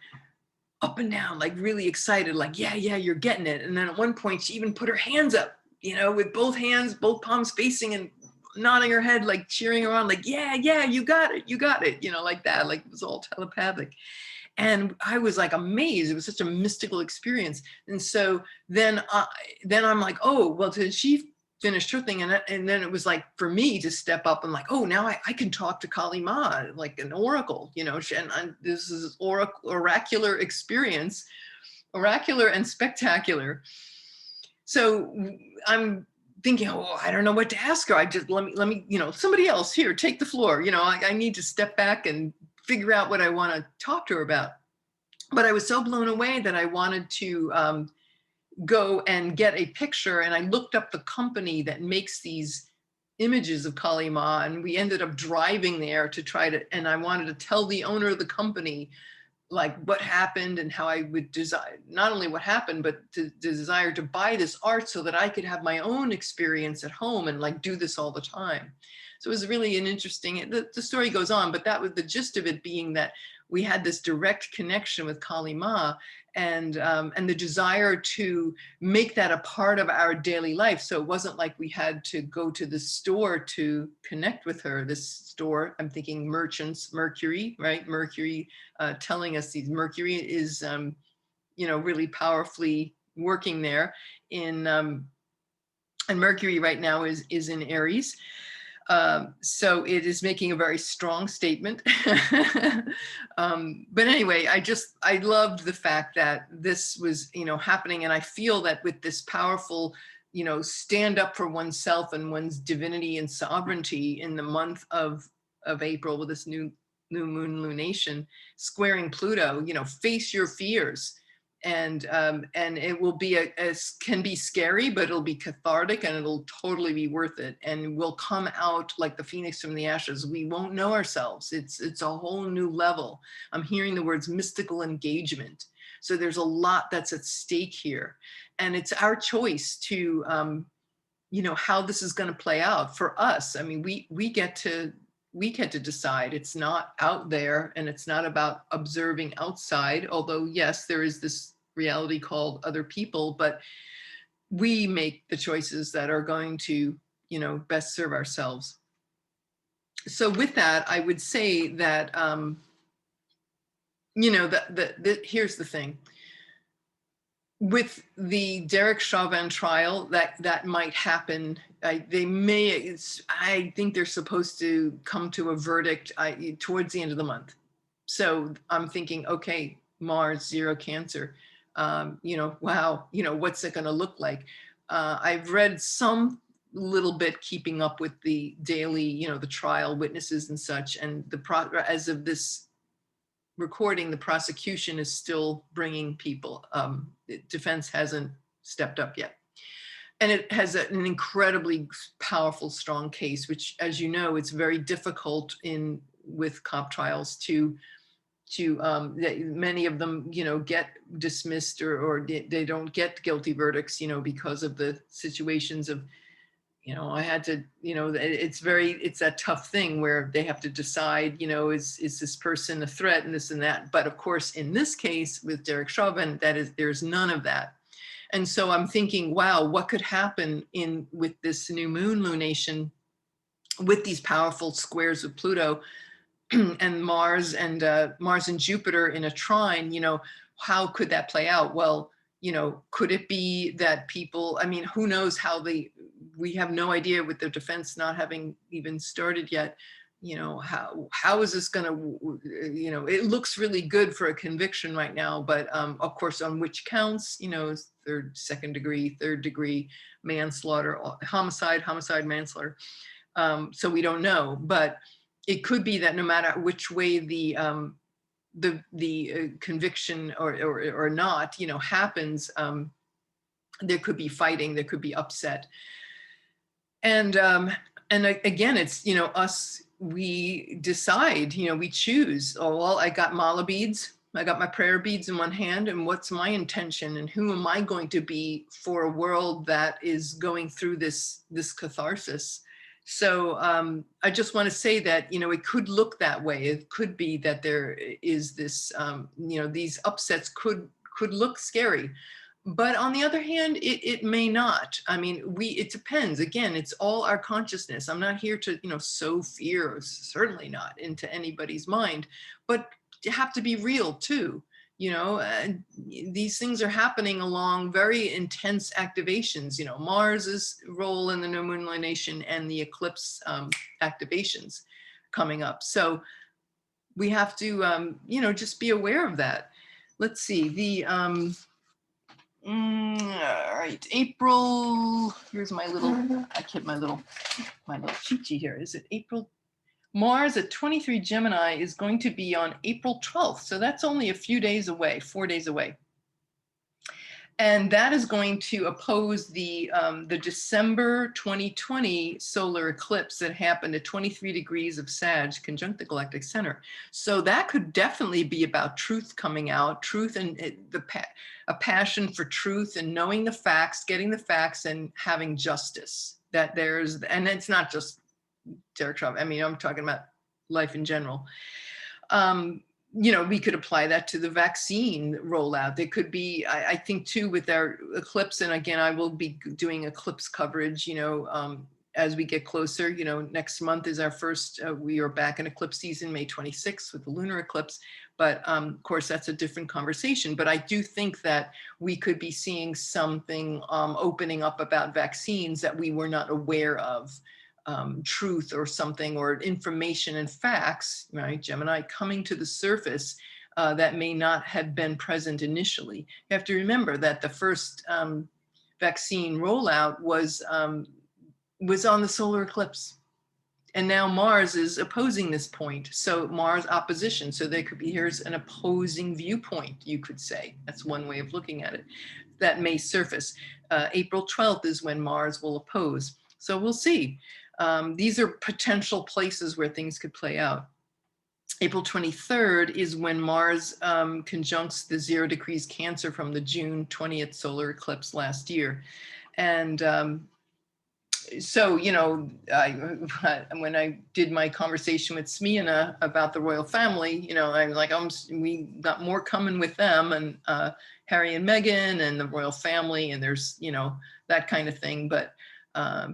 up and down, like really excited, like, yeah, you're getting it. And then at one point she even put her hands up, with both hands, both palms facing, and nodding her head, like cheering her on, like, yeah, you got it, like that, like it was all telepathic. And I was like amazed. It was such a mystical experience. And so then I'm like, oh, well, she finished her thing. And then it was like for me to step up and like, oh, now I can talk to Kali Ma, like an oracle, and this is oracular experience, oracular and spectacular. So I'm thinking, oh, I don't know what to ask her. I just, let me, somebody else here, take the floor. I need to step back and figure out what I want to talk to her about. But I was so blown away that I wanted to go and get a picture. And I looked up the company that makes these images of Kali Ma, and we ended up driving there to try to, and I wanted to tell the owner of the company like what happened and how I would desire, not only what happened, but the desire to buy this art so that I could have my own experience at home and like do this all the time. So it was really an interesting, the story goes on, but that was the gist of it, being that we had this direct connection with Kali Ma, and the desire to make that a part of our daily life. So it wasn't like we had to go to the store to connect with her. This store, I'm thinking merchants, Mercury, right? Mercury telling us Mercury is, really powerfully working there in, and Mercury right now is in Aries. So it is making a very strong statement. But anyway, I loved the fact that this was, happening. And I feel that with this powerful, stand up for oneself and one's divinity and sovereignty in the month of April, with this new moon lunation squaring Pluto, face your fears. And it will be can be scary, but it'll be cathartic, and it'll totally be worth it. And we'll come out like the phoenix from the ashes. We won't know ourselves. It's a whole new level. I'm hearing the words mystical engagement. So there's a lot that's at stake here, and it's our choice to, how this is going to play out for us. I mean, we get to decide. It's not out there, and it's not about observing outside, although yes, there is this reality called other people, but we make the choices that are going to, best serve ourselves. So with that, I would say that, here's the thing. With the Derek Chauvin trial, that might happen. I think they're supposed to come to a verdict towards the end of the month. So I'm thinking, okay, Mars, 0 Cancer, wow, what's it going to look like? I've read some little bit keeping up with the daily, the trial witnesses and such, and as of this recording, the prosecution is still bringing people. Defense hasn't stepped up yet. And it has an incredibly powerful, strong case, which, as you know, it's very difficult with cop trials to many of them, get dismissed or they don't get guilty verdicts, because of the situations of, I had to, it's that tough thing where they have to decide, is this person a threat and this and that. But of course, in this case with Derek Chauvin, there's none of that. And so I'm thinking, wow, what could happen with this new moon lunation with these powerful squares of Pluto and Mars and Jupiter in a trine, how could that play out? Well, could it be that people, I mean, who knows we have no idea with the defense not having even started yet, how is this going to, it looks really good for a conviction right now, but of course, on which counts, second degree, third degree, manslaughter, homicide, manslaughter. So we don't know, but it could be that no matter which way the conviction or not, happens, there could be fighting, there could be upset. And again, it's, us, we decide, we choose, oh, well, I got mala beads, I got my prayer beads in one hand, and what's my intention and who am I going to be for a world that is going through this catharsis? So I just want to say that, it could look that way. It could be that there is this, these upsets could look scary. But on the other hand, it may not. I mean, it depends. Again, it's all our consciousness. I'm not here to, sow fear, certainly not into anybody's mind, but you have to be real too. These things are happening along very intense activations, Mars's role in the new moon lunation and the eclipse activations coming up. So we have to, just be aware of that. Let's see, all right, April, here's my little, I kept my little cheat sheet here. Is it April? Mars at 23 Gemini is going to be on April 12th. So that's only a few days away, 4 days away. And that is going to oppose the December 2020 solar eclipse that happened at 23 degrees of Sag, conjunct the galactic center. So that could definitely be about truth coming out, truth and a passion for truth and knowing the facts, getting the facts and having justice. And it's not just Derek Chauvin. I mean, I'm talking about life in general. We could apply that to the vaccine rollout. There could be, I think too, with our eclipse, and again, I will be doing eclipse coverage, as we get closer. Next month is our first, we are back in eclipse season, May 26th with the lunar eclipse. But of course, that's a different conversation. But I do think that we could be seeing something opening up about vaccines that we were not aware of. Truth or something, or information and facts, right? Gemini coming to the surface that may not have been present initially. You have to remember that the first vaccine rollout was on the solar eclipse. And now Mars is opposing this point. So Mars opposition. So there could be, here's an opposing viewpoint, you could say. That's one way of looking at it. That may surface. April 12th is when Mars will oppose. So we'll see. These are potential places where things could play out. April 23rd is when Mars conjuncts the 0 degrees Cancer from the June 20th solar eclipse last year. And so, when I did my conversation with Smyrna about the royal family, I was like, we got more coming with them, and Harry and Meghan and the royal family, and there's, that kind of thing. But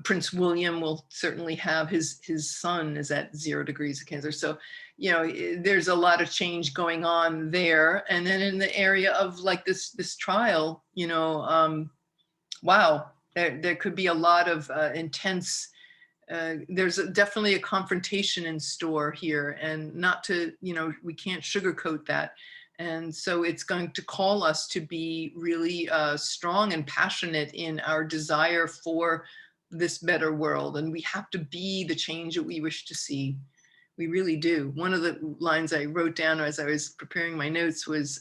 Prince William will certainly have his son is at 0 degrees of Cancer. So, there's a lot of change going on there. And then in the area of like this trial, wow, there could be a lot of intense, there's definitely a confrontation in store here, and not to, we can't sugarcoat that. And so it's going to call us to be really strong and passionate in our desire for this better world. And we have to be the change that we wish to see. We really do. One of the lines I wrote down as I was preparing my notes was,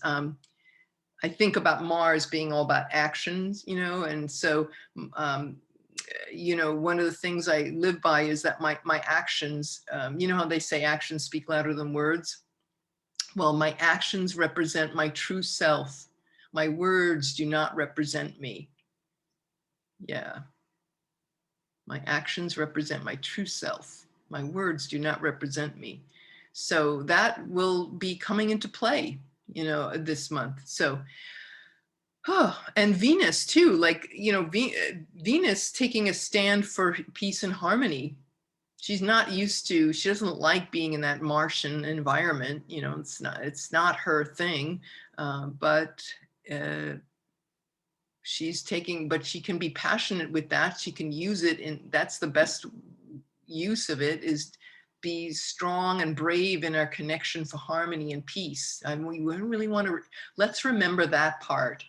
I think about Mars being all about actions, and so, one of the things I live by is that my actions, how they say actions speak louder than words? Well, my actions represent my true self. My words do not represent me. Yeah. My actions represent my true self. My words do not represent me. So that will be coming into play, you know, this month. So, oh, and Venus too, like, you know, Venus taking a stand for peace and harmony. She's not used to, she doesn't like being in that Martian environment. You know, it's not her thing. But she's taking, but she can be passionate with that. She can use it, and that's the best use of it, is be strong and brave in our connection for harmony and peace. And we really want to, let's remember that part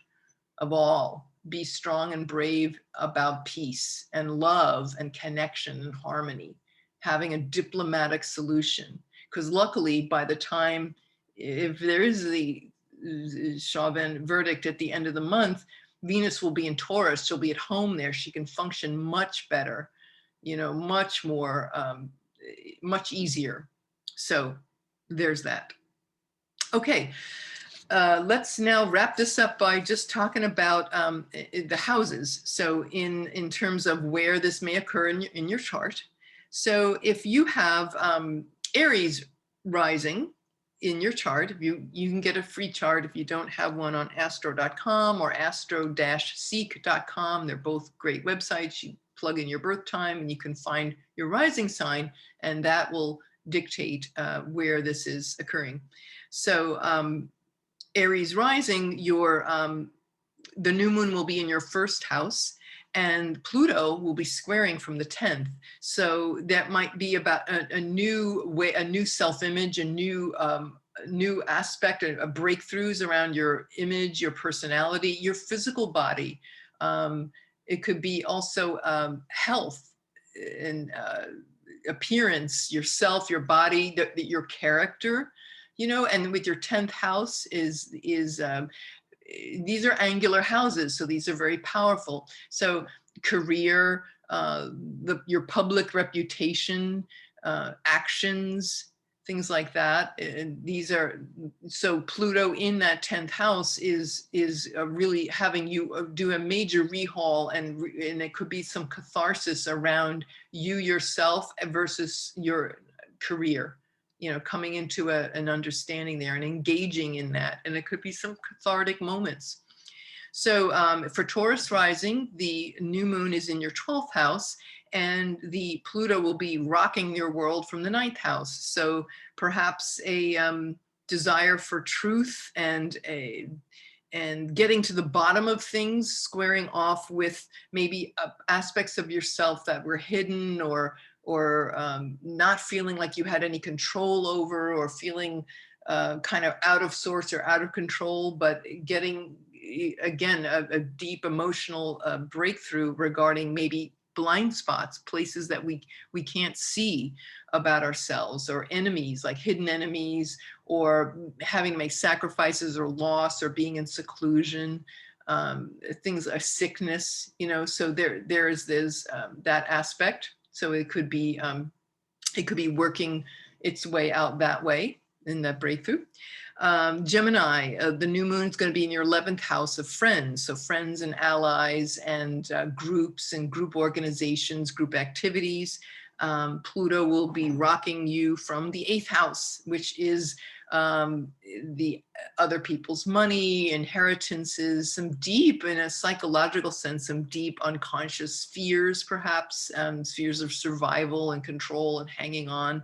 of all. Be strong and brave about peace and love and connection and harmony, having a diplomatic solution. Because luckily, by the time, if there is the Chauvin verdict at the end of the month, Venus will be in Taurus. She'll be at home there. She can function much better, you know, much more, much easier. So there's that. Okay. Let's now wrap this up by just talking about the houses. So in terms of where this may occur in your chart. So if you have Aries rising in your chart, you can get a free chart if you don't have one on astro.com or astro-seek.com. They're both great websites. You plug in your birth time and you can find your rising sign, and that will dictate where this is occurring. So Aries rising, the new moon will be in your first house, and Pluto will be squaring from the 10th. So that might be about a new way, a new self-image, a new aspect, a breakthroughs around your image, your personality, your physical body. It could be also health and appearance, yourself, your body, your character. You know, and with your 10th house these are angular houses, so these are very powerful. So career, your public reputation, actions, things like that. And these are, so Pluto in that 10th house is really having you do a major rehaul, and it could be some catharsis around you yourself versus your career. You know, coming into an understanding there and engaging in that. And it could be some cathartic moments. So for Taurus rising, the new moon is in your 12th house, and the Pluto will be rocking your world from the 9th house. So perhaps a desire for truth and getting to the bottom of things, squaring off with maybe aspects of yourself that were hidden, or not feeling like you had any control over, or feeling kind of out of sorts or out of control, but getting, again, a deep emotional breakthrough regarding maybe blind spots, places that we can't see about ourselves, or enemies, like hidden enemies, or having to make sacrifices or loss, or being in seclusion, things like sickness, you know. So there is this that aspect. So it could be working its way out that way in that breakthrough. Gemini, the new moon is going to be in your 11th house of friends. So friends and allies and groups and group organizations, group activities. Pluto will be rocking you from the 8th house, which is the other people's money, inheritances, some deep, in a psychological sense, some deep unconscious fears, perhaps, fears of survival and control and hanging on.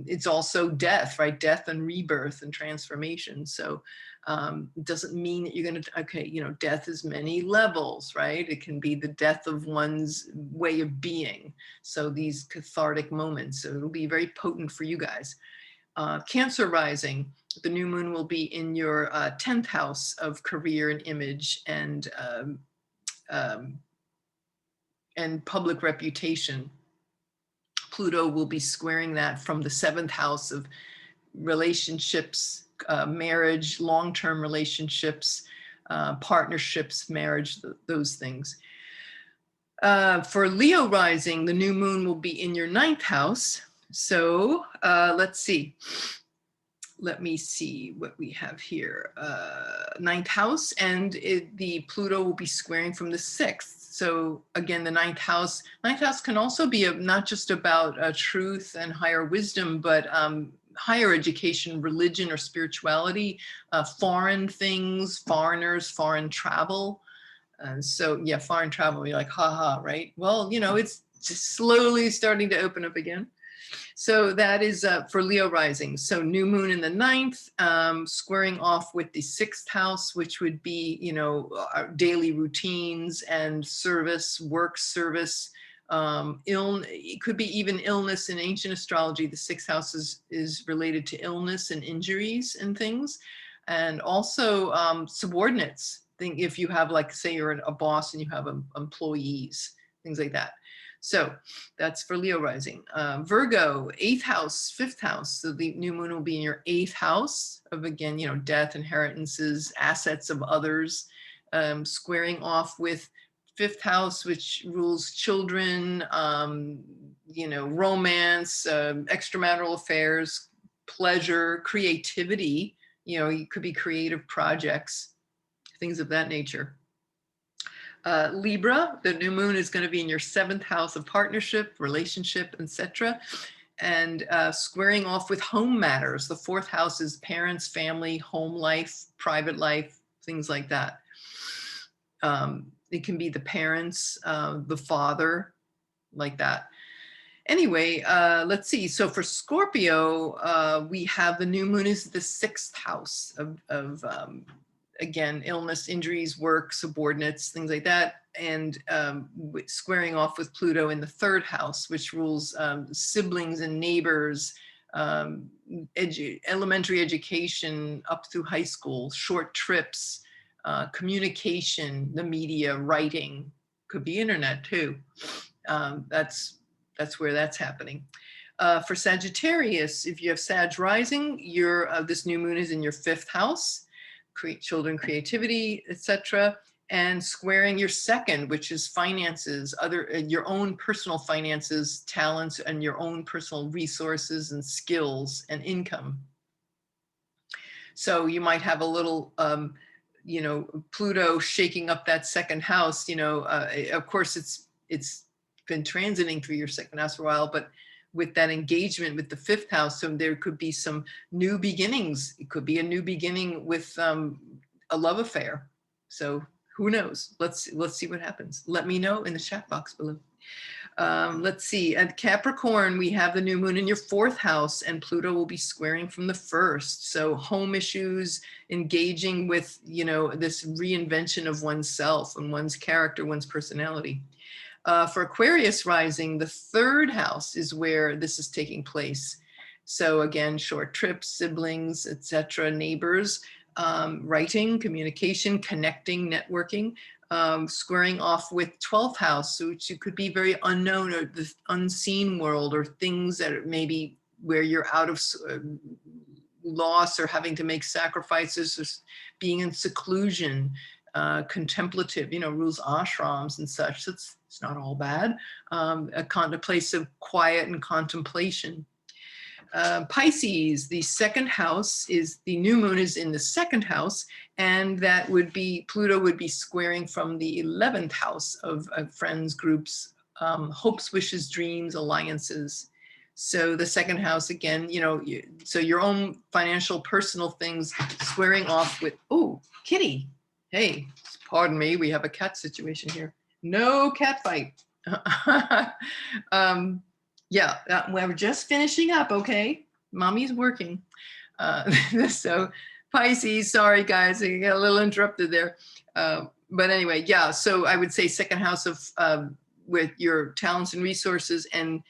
It's also death, right? Death and rebirth and transformation. So it doesn't mean that you're going to, okay, you know, death is many levels, right? It can be the death of one's way of being. So these cathartic moments, so it'll be very potent for you guys. Cancer rising, the new moon will be in your 10th house of career and image and public reputation. Pluto will be squaring that from the 7th house of relationships, marriage, long-term relationships, partnerships, marriage, those things. For Leo rising, the new moon will be in your 9th house. So let's see. let me see what we have here. Ninth house, and the Pluto will be squaring from the 6th. So again, the ninth house can also be not just about truth and higher wisdom, but higher education, religion or spirituality, foreign things, foreigners, foreign travel. And so yeah, foreign travel, you're like, haha, right? Well, you know, it's just slowly starting to open up again. So that is for Leo rising. So new moon in the 9th, squaring off with the 6th house, which would be, you know, our daily routines and service, work service, it could be even illness. In ancient astrology, the 6th house is related to illness and injuries and things. And also subordinates. Think if you have, like, say you're a boss and you have employees, things like that. So that's for Leo rising. Virgo, 8th house, 5th house. So the new moon will be in your 8th house of, again, you know, death, inheritances, assets of others, squaring off with 5th house, which rules children, you know, romance, extramarital affairs, pleasure, creativity. You know, it could be creative projects, things of that nature. Libra, the new moon is going to be in your 7th house of partnership, relationship, etc. And squaring off with home matters. The 4th house is parents, family, home life, private life, things like that. It can be the parents, the father, like that. Anyway, let's see. So for Scorpio, we have the new moon is the 6th house of again, illness, injuries, work, subordinates, things like that, and squaring off with Pluto in the 3rd house, which rules siblings and neighbors, elementary education up through high school, short trips, communication, the media, writing, could be internet too. That's where that's happening. For Sagittarius, if you have Sag rising, this new moon is in your 5th house. Children, creativity, etc., and squaring your 2nd, which is finances, your own personal finances, talents, and your own personal resources and skills and income. So you might have a little, you know, Pluto shaking up that 2nd house. You know, of course, it's been transiting through your 2nd house for a while, but with that engagement with the 5th house, so there could be some new beginnings. It could be a new beginning with a love affair. So who knows? Let's see what happens. Let me know in the chat box below. Let's see. At Capricorn, we have the new moon in your 4th house, and Pluto will be squaring from the 1st. So home issues, engaging with, you know, this reinvention of oneself and one's character, one's personality. For Aquarius rising, the 3rd house is where this is taking place. So again, short trips, siblings, etc., neighbors, writing, communication, connecting, networking, squaring off with 12th house, which could be very unknown or the unseen world, or things that maybe where you're out of loss or having to make sacrifices, or being in seclusion, contemplative, you know, rules ashrams and such. So it's not all bad. A place of quiet and contemplation. Pisces, the 2nd house is, the new moon is in the 2nd house, and that would be, Pluto would be squaring from the 11th house of friends, groups, hopes, wishes, dreams, alliances. So the 2nd house, again, you know, so your own financial, personal things squaring off with, oh, kitty. Hey, pardon me, we have a cat situation here. No cat fight. Yeah, we're just finishing up, okay? Mommy's working. So Pisces, sorry guys, I got a little interrupted there. But anyway, yeah, so I would say 2nd house of with your talents and resources, and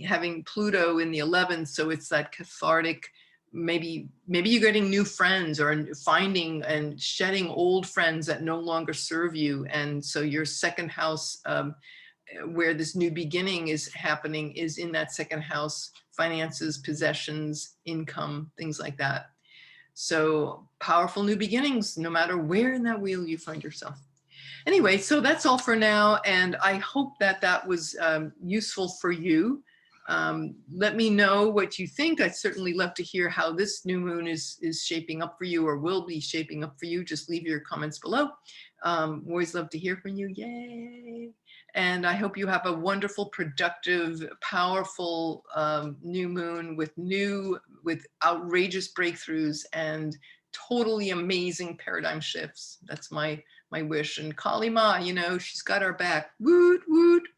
having Pluto in the 11th, so it's that cathartic, maybe you're getting new friends, or finding and shedding old friends that no longer serve you. And so your 2nd house, where this new beginning is happening, is in that 2nd house, finances, possessions, income, things like that. So powerful new beginnings, no matter where in that wheel you find yourself. Anyway, so that's all for now. And I hope that that was useful for you. Let me know what you think. I'd certainly love to hear how this new moon is shaping up for you, or will be shaping up for you. Just leave your comments below. Always love to hear from you. Yay! And I hope you have a wonderful, productive, powerful new moon with outrageous breakthroughs and totally amazing paradigm shifts. That's my wish. And Kali Ma, you know, she's got our back. Woot woot.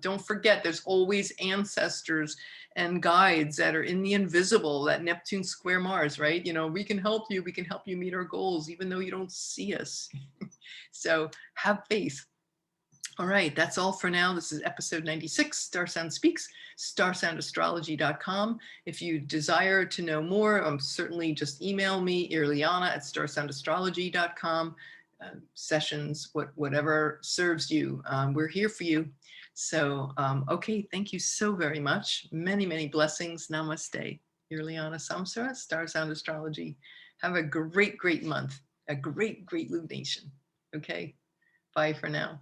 Don't forget, there's always ancestors and guides that are in the invisible, that Neptune square Mars, right? You know, we can help you. We can help you meet our goals, even though you don't see us. So have faith. All right, that's all for now. This is episode 96, StarSound Speaks, starsoundastrology.com. If you desire to know more, certainly just email me, Irlianna at starsoundastrology.com. Sessions, whatever serves you. We're here for you. So, okay, thank you so very much. Many, many blessings. Namaste. Irlianna Samsara, StarSound Astrology. Have a great, great month. A great, great lunation. Okay, bye for now.